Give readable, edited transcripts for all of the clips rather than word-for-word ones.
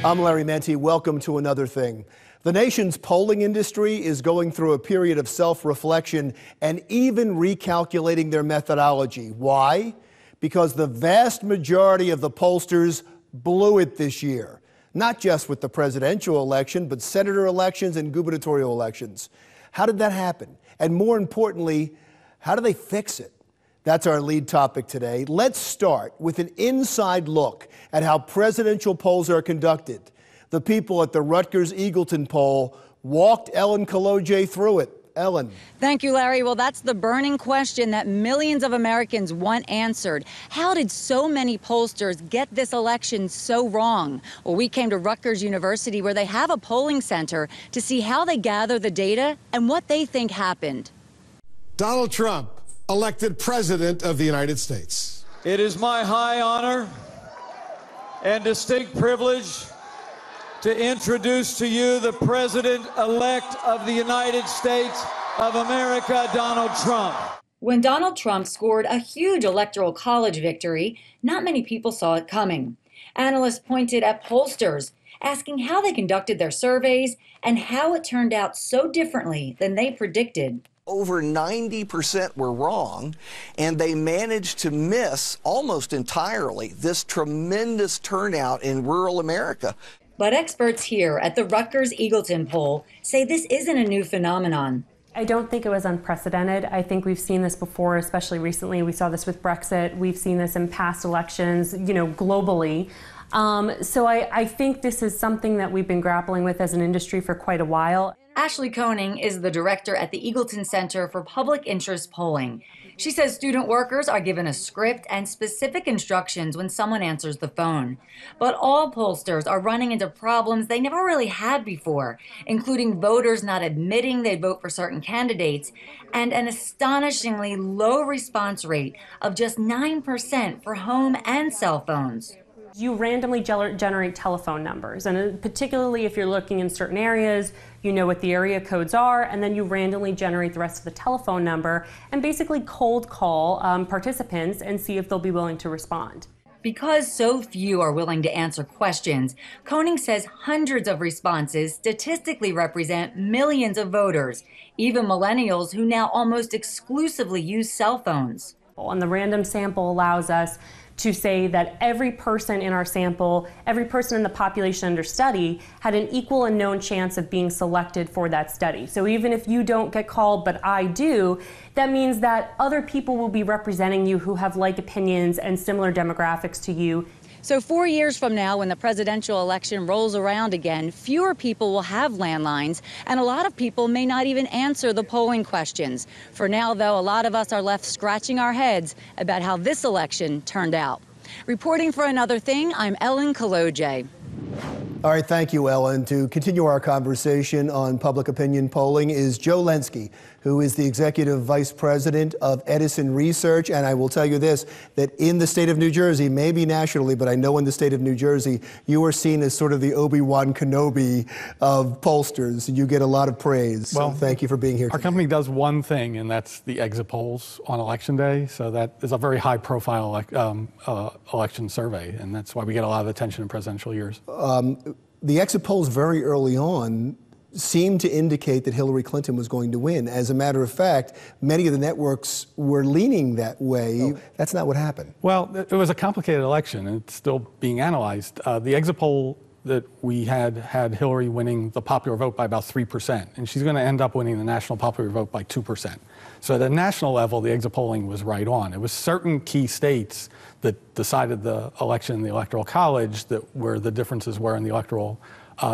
I'm Larry Menti. Welcome to Another Thing. The nation's polling industry is going through a period of self-reflection and even recalculating their methodology. Why? Because the vast majority of the pollsters blew it this year. Not just with the presidential election, but senator elections and gubernatorial elections. How did that happen? And more importantly, how do they fix it? That's our lead topic today. Let's start with an inside look at how presidential polls are conducted. The people at the Rutgers Eagleton poll walked Ellen Kolodziej through it. Ellen. Thank you, Larry. Well, that's the burning question that millions of Americans want answered. How did so many pollsters get this election so wrong? Well, we came to Rutgers University, where they have a polling center, to see how they gather the data and what they think happened. Donald Trump, elected President of the United States. It is my high honor and distinct privilege to introduce to you the President-elect of the United States of America, Donald Trump. When Donald Trump scored a huge electoral college victory, not many people saw it coming. Analysts pointed at pollsters, asking how they conducted their surveys and how it turned out so differently than they predicted. Over 90% were wrong, and they managed to miss almost entirely this tremendous turnout in rural America. But experts here at the Rutgers Eagleton poll say this isn't a new phenomenon. I don't think it was unprecedented. I think we've seen this before, especially recently. We saw this with Brexit. We've seen this in past elections, globally. So I think this is something that we've been grappling with as an industry for quite a while. Ashley Koning is the director at the Eagleton Center for Public Interest Polling. She says student workers are given a script and specific instructions when someone answers the phone. But all pollsters are running into problems they never really had before, including voters not admitting they'd vote for certain candidates and an astonishingly low response rate of just 9% for home and cell phones. You randomly generate telephone numbers, and particularly if you're looking in certain areas, you know what the area codes are, and then you randomly generate the rest of the telephone number and basically cold call participants and see if they'll be willing to respond. Because so few are willing to answer questions, Koning says hundreds of responses statistically represent millions of voters, even millennials who now almost exclusively use cell phones. And the random sample allows us to say that every person in our sample, every person in the population under study, had an equal and known chance of being selected for that study. So even if you don't get called, but I do, that means that other people will be representing you who have like opinions and similar demographics to you. So 4 years from now, when the presidential election rolls around again, fewer people will have landlines, and a lot of people may not even answer the polling questions. For now, though, a lot of us are left scratching our heads about how this election turned out. Reporting for Another Thing, I'm Ellen Kolodziej. All right, thank you, Ellen. To continue our conversation on public opinion polling is Joe Lenski, who is the Executive Vice President of Edison Research. And I will tell you this, that in the state of New Jersey, maybe nationally, but I know in the state of New Jersey, you are seen as sort of the Obi-Wan Kenobi of pollsters. You get a lot of praise. Well, so thank you for being here Our today. company does one thing, and that's the exit polls on Election Day. So that is a very high-profile election survey, and that's why we get a lot of attention in presidential years. The exit polls very early on seemed to indicate that Hillary Clinton was going to win. As a matter of fact, many of the networks were leaning that way. That's not what happened. Well, it was a complicated election, and it's still being analyzed. The exit poll that we had Hillary winning the popular vote by about 3%, and she's going to end up winning the national popular vote by 2%. So at a national level, the exit polling was right on. It was certain key states that decided the election in the Electoral College that where the differences were in the electoral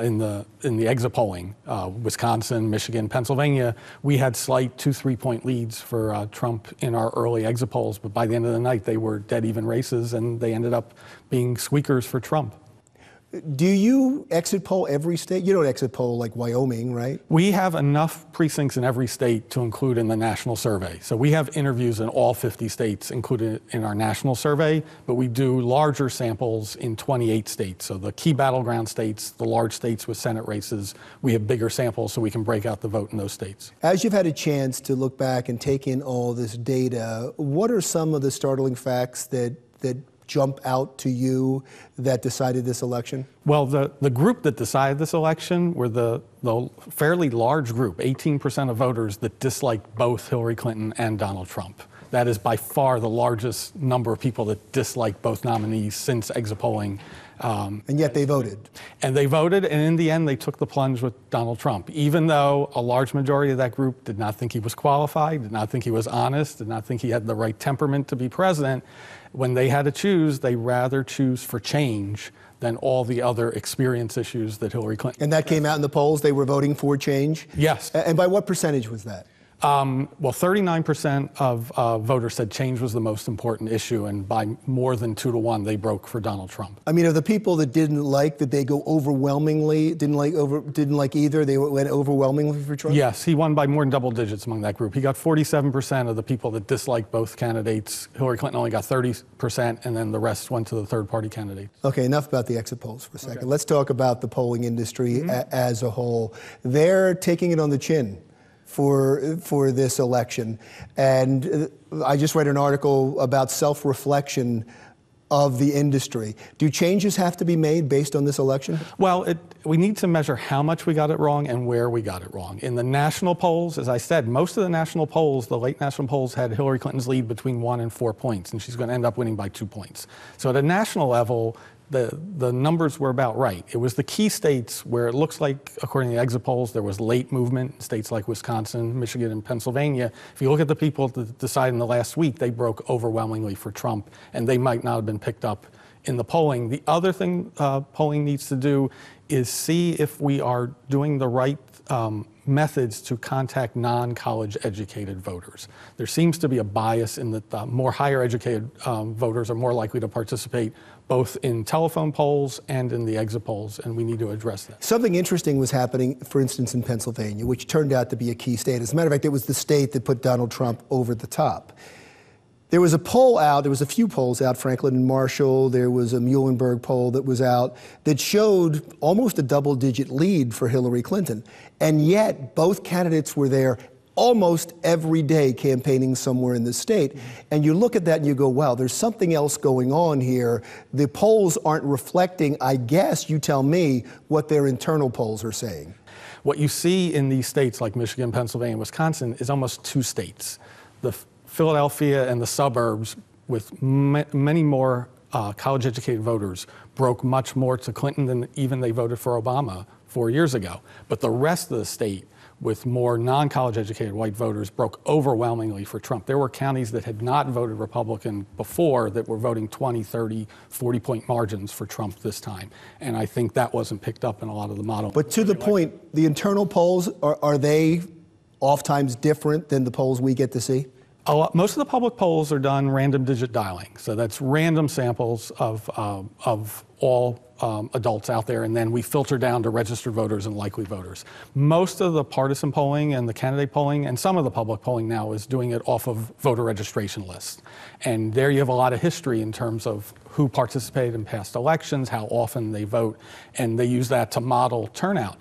in the exit polling. Wisconsin, Michigan, Pennsylvania, we had slight 2-3 point leads for Trump in our early exit polls, but by the end of the night, they were dead even races, and they ended up being squeakers for Trump. Do you exit poll every state? You don't exit poll like Wyoming, right? We have enough precincts in every state to include in the national survey. So we have interviews in all 50 states included in our national survey, but we do larger samples in 28 states. So the key battleground states, the large states with Senate races, we have bigger samples so we can break out the vote in those states. As you've had a chance to look back and take in all this data, what are some of the startling facts that jump out to you that decided this election? Well, the group that decided this election were the fairly large group, 18% of voters that disliked both Hillary Clinton and Donald Trump. That is by far the largest number of people that dislike both nominees since exit polling. And yet they voted. And they voted, and in the end, they took the plunge with Donald Trump, even though a large majority of that group did not think he was qualified, did not think he was honest, did not think he had the right temperament to be president. When they had to choose, they rather choose for change than all the other experience issues that Hillary Clinton. And that came out in the polls? They were voting for change? Yes. And by what percentage was that? Well, 39% of voters said change was the most important issue, and by more than 2 to 1, they broke for Donald Trump. I mean, of the people that didn't like, did they go overwhelmingly, didn't like either, they went overwhelmingly for Trump? Yes, he won by more than double digits among that group. He got 47% of the people that disliked both candidates. Hillary Clinton only got 30%, and then the rest went to the third-party candidate. Okay, enough about the exit polls for a second. Okay. Let's talk about the polling industry as a whole. They're taking it on the chin for this election. And I just read an article about self-reflection of the industry. Do changes have to be made based on this election? Well, we need to measure how much we got it wrong and where we got it wrong. In the national polls, as I said, most of the national polls, the late national polls, had Hillary Clinton's lead between 1 and 4 points, and she's going to end up winning by 2 points. So at a national level, the numbers were about right. It was the key states where it looks like, according to the exit polls, there was late movement in states like Wisconsin, Michigan, and Pennsylvania. If you look at the people that decided in the last week, they broke overwhelmingly for Trump, and they might not have been picked up in the polling. The other thing polling needs to do is see if we are doing the right methods to contact non-college educated voters. There seems to be a bias in that more higher educated voters are more likely to participate both in telephone polls and in the exit polls, and we need to address that. Something interesting was happening, for instance, in Pennsylvania, which turned out to be a key state. As a matter of fact, it was the state that put Donald Trump over the top. There was a poll out, there was a few polls out, Franklin and Marshall, there was a Muhlenberg poll that was out that showed almost a double-digit lead for Hillary Clinton. And yet, both candidates were there almost every day campaigning somewhere in the state. And you look at that and you go, wow, there's something else going on here. The polls aren't reflecting, I guess, you tell me, what their internal polls are saying. What you see in these states like Michigan, Pennsylvania, and Wisconsin is almost 2 states. The Philadelphia and the suburbs, with many more college-educated voters, broke much more to Clinton than even they voted for Obama 4 years ago. But the rest of the state, with more non-college educated white voters, broke overwhelmingly for Trump. There were counties that had not voted Republican before that were voting 20, 30, 40-point margins for Trump this time. And I think that wasn't picked up in a lot of the model. But to the point, the internal polls, are they oftentimes different than the polls we get to see? Most of the public polls are done random digit dialing. So that's random samples of all adults out there, and then we filter down to registered voters and likely voters. Most of the partisan polling and the candidate polling and some of the public polling now is doing it off of voter registration lists. And there you have a lot of history in terms of who participated in past elections, how often they vote, and they use that to model turnout.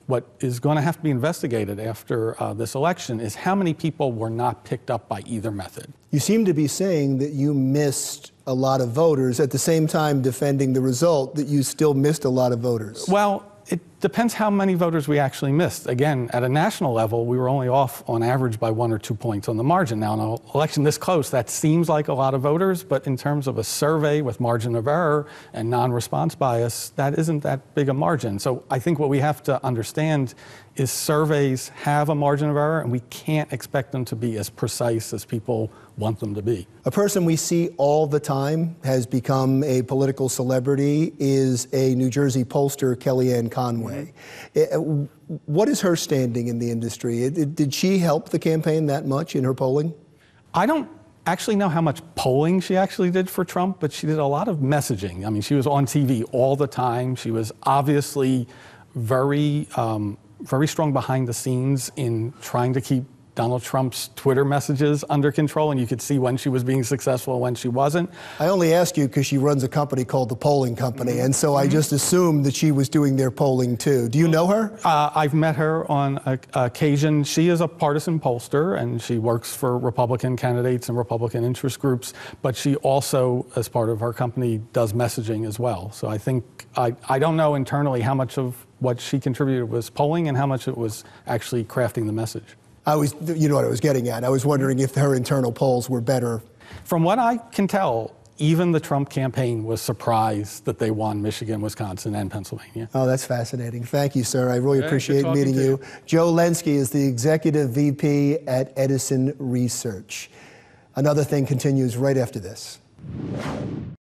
What is going to have to be investigated after this election is how many people were not picked up by either method. You seem to be saying that you missed a lot of voters, at the same time defending the result that you still missed a lot of voters. Well, it depends how many voters we actually missed. Again, at a national level, we were only off on average by 1 or 2 points on the margin. Now, in an election this close, that seems like a lot of voters, but in terms of a survey with margin of error and non-response bias, that isn't that big a margin. So I think what we have to understand is surveys have a margin of error, and we can't expect them to be as precise as people want them to be. A person we see all the time, has become a political celebrity, is a New Jersey pollster, Kellyanne Conway. What is her standing in the industry? Did she help the campaign that much in her polling? I don't actually know how much polling she actually did for Trump, but she did a lot of messaging. I mean, she was on TV all the time. She was obviously very strong behind the scenes in trying to keep Donald Trump's Twitter messages under control, and you could see when she was being successful and when she wasn't. I only ask you because she runs a company called the Polling Company, and so I just assumed that she was doing their polling too. Do you know her? I've met her on occasion. She is a partisan pollster, and she works for Republican candidates and Republican interest groups, but she also, as part of her company, does messaging as well. So I think, I don't know internally how much of what she contributed was polling and how much it was actually crafting the message. You know what I was getting at. I was wondering if her internal polls were better. From what I can tell, even the Trump campaign was surprised that they won Michigan, Wisconsin, and Pennsylvania. Oh, that's fascinating. Thank you, sir. I really appreciate meeting you. Joe Lenski is the Executive VP at Edison Research. Another Thing continues right after this.